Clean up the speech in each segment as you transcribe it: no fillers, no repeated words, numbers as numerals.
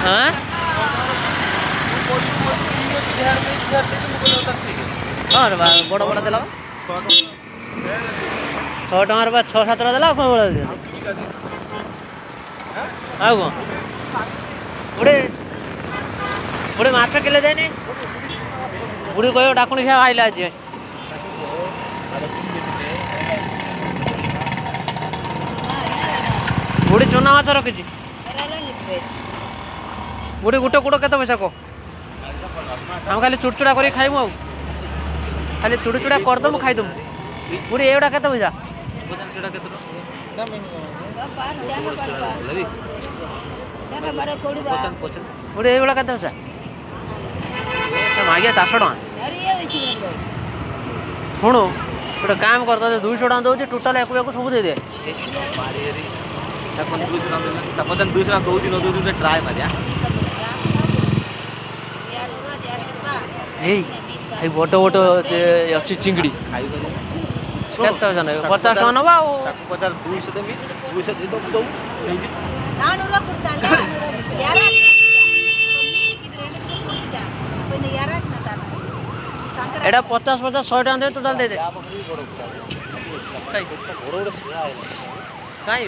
हाँ हाँ बड़ बड़ देला 6 टकर 6-7 देला कौन बड़ा दे आउ कौन बुढ़े बुढ़े माछ किले देनी बुढ़ी कह डाकुणी खा आइला आज बुढ़ी चुना माछ रखी बुढ़ी गोटे कूड़ के पैसा कह हम खाली चुड़चुड़ा कर खाइबू आ खाली चुड़चुड़ा करदमु खाइदमु बुढ़ी एगुड़ा के पैसा बुढ़ी एगुड़ा के पैसा मागिया 400 टका शुणु गोटे काम कर 200 टका दौर टोटाल एक सब दे दे 200 दौर न दौर ट्राए मारिया बड़ बड़ अच्छी चिंगड़ी केते जन 50 टका नवा 200 देमी 200 दे दो एटा 50 100 टका दे टोटाल दे दे कहीं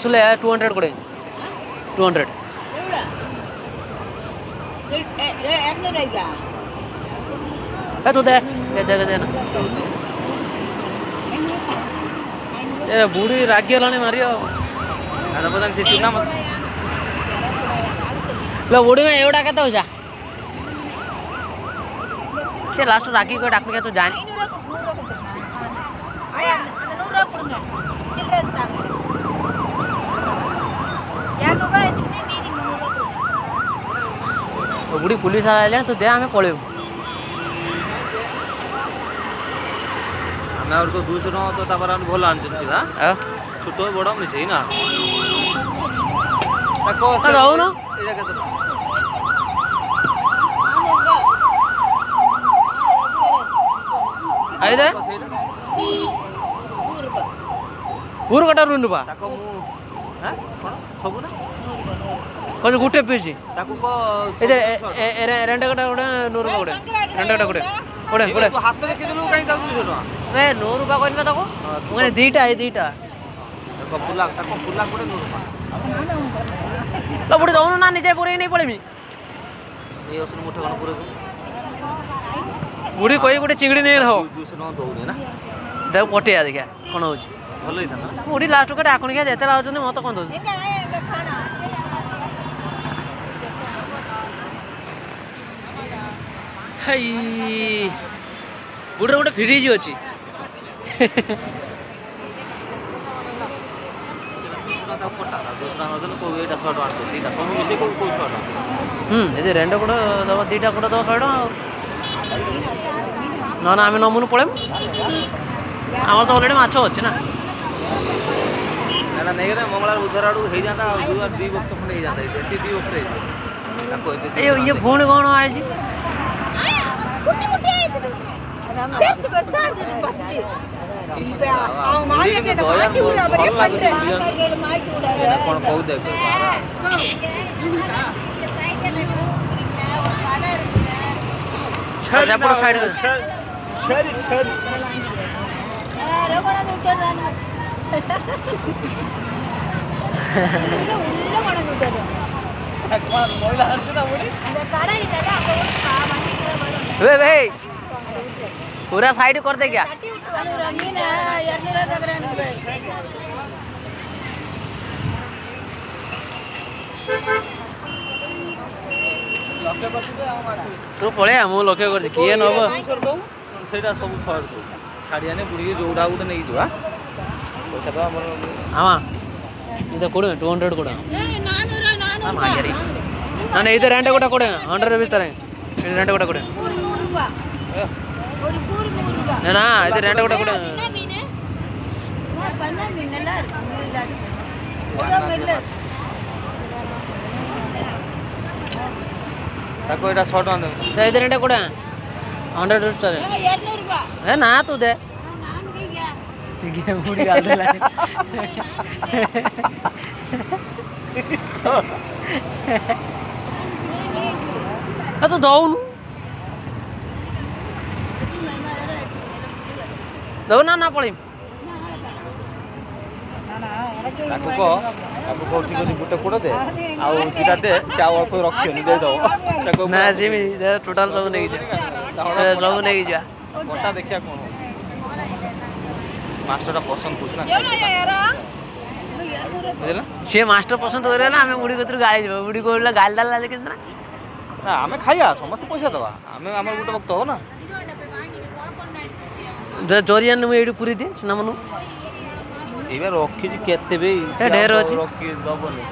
सुले 200 कोड़े 200 तू दे ना बुढ़ी रागी गलानी मारी बुढ़ी में एवढा के पैसा से लास्ट रागी को डाक तो जान बुढ़ी पुलिस आए तो दे हमें पड़े हमें तो 200 टका तो तापर भल आनछन सीधा छोट बड़ मिसे ना ताको रहू न एटा केते आई दे पूर कटा रुनुबा ताको मु हैं कोन सब ना कोन गुटे पीसी ताको को इधर रेंट कटा कोडे 100 रुपया कोडे रेंट कटा कोडे कोडे कोडे तू हाथ रे केदलु काई ताको 200 टका ए 100 रुपया कोन ताको माने दीटा ताको पुला कोडे 100 टका ला बुढ़ी दउनु ना निजे पुरे नहीं पड़ेमी ए ओसन मुठा कोन पुरे बुढ़ी कोई गोटे चिंगड़ी नहीं रहो 200 टका दउने ना देख पटिया देखा कोन होची भल ही था ना बुढ़ी लास्ट को डाकुणी खा जेते लाउछन मत कोन दो हाय बुढ़ी गोटे फ्रिज अछि ये रेंट कूड़ दब 2टा कूड़ दब 100 टका ना आम नमुनु पड़े आम तो अलरेडी माछ अच्छे ना नहीं मंगला बुधवार आड़ू हो जाता 2 वक्त खंडे हो जाता 2 वक्त ये फोन कौन आज साइड भाई पूरा साइड कर दे क्या तू पड़े मु लक्ष्य कर किए नब सेटा सब शहर दो छाड़ियाने बुढ़ी जोड़ा गोटे नहीं जुआ पैसा तो हमर आमा ಇದು ಕೊಡು 200 ಕೊಡು ನಾನು ಇದು ರೆಂಟ್ ಕೂಡ ಕೊಡು 100 ರೂಪಾಯಿ ತಾರೆ ಇದು ರೆಂಟ್ ಕೂಡ ಕೊಡು ನಾ ಇದು ರೆಂಟ್ ಕೂಡ ಕೊಡು ताको एटा 100 टका दे ಇದು ರೆಂಟ್ ಕೊಡು 100 ಇರ್ತಾರೆ. ಏ ನಾ ತುದೆ ಮುಡಿ ಅಲ್ದಲ್ಲ ಅದು ದೌನು ଦଉନା ନା ପଳେଇମି ତାକୁ କହ ଠିକ ଅଛି ଗୋଟେ ପୋଡ଼ ଦେ ଆଉ ଦୁଇଟା ଦେ ସେ ଆଉ ଅଳ୍ପ ରଖିବନି ଦେଇଦବ ତାକୁ ନା ଯିମି ଟୋଟାଲ ସବୁ ନେଇକି ଯିବା ସବୁ ନେଇକି ଯିବା କଣ୍ଟା ଦେଖିବା କ'ଣ ହଉଛି ମାଷ୍ଟରଟା ପସନ୍ଦ କରୁଛି ନା ବୁଝିଲା ସିଏ ମାଷ୍ଟର ପସନ୍ଦ କରିବେ ନା ଆମେ ମୁଢ଼ି କତିରୁ ଗାଳି ଯିବା ମୁଢ଼ି କହିଲେ ଗାଳି ଡାଲା ଦେଖିଛୁ ନା ନା ଆମେ ଖାଇବା ସମସ୍ତେ ପଇସା ଦେବା ଆମେ ଆମର ଗୋଟେ ବକ୍ତ ହବ ନା ଜରିଆନ ମୁଁ ଏଇଠି ପୁରୀ ଦିଏ ସିନା ମନୁ ଏଇଟା ରଖିଛି କେତେ ବି ଢେର ଅଛି ରଖି ଦବନି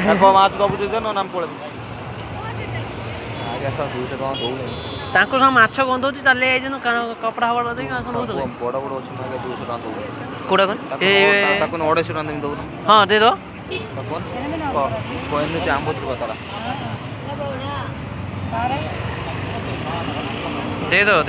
ତାକୁ ମାଛ ଦବୁ ଯଦି ନ ନାମ ପଳେଇବୁ ଆଜ୍ଞା ସାର୍ 200 ଟଙ୍କା ଦଉନି ତାଙ୍କୁ ସବୁ ମାଛ ଗନ୍ଧଉଛି ଚାଲି ଯାଇଛନ୍ତି କପଡ଼ା ଫପଡ଼ା ଦେଇକି ମାଛ ନଉଥିଲେ ବଡ଼ ବଡ଼ ଅଛି ନା 200 ଟଙ୍କା ଦବୁ କୋଉଟା ତାକୁ 250 ଟଙ୍କା ଦେମି ଦଉନି ହଁ ଦେଇଦବ ଏମିତି ଆମ୍ବ ଥିବ ତାର ଦେଇଦବ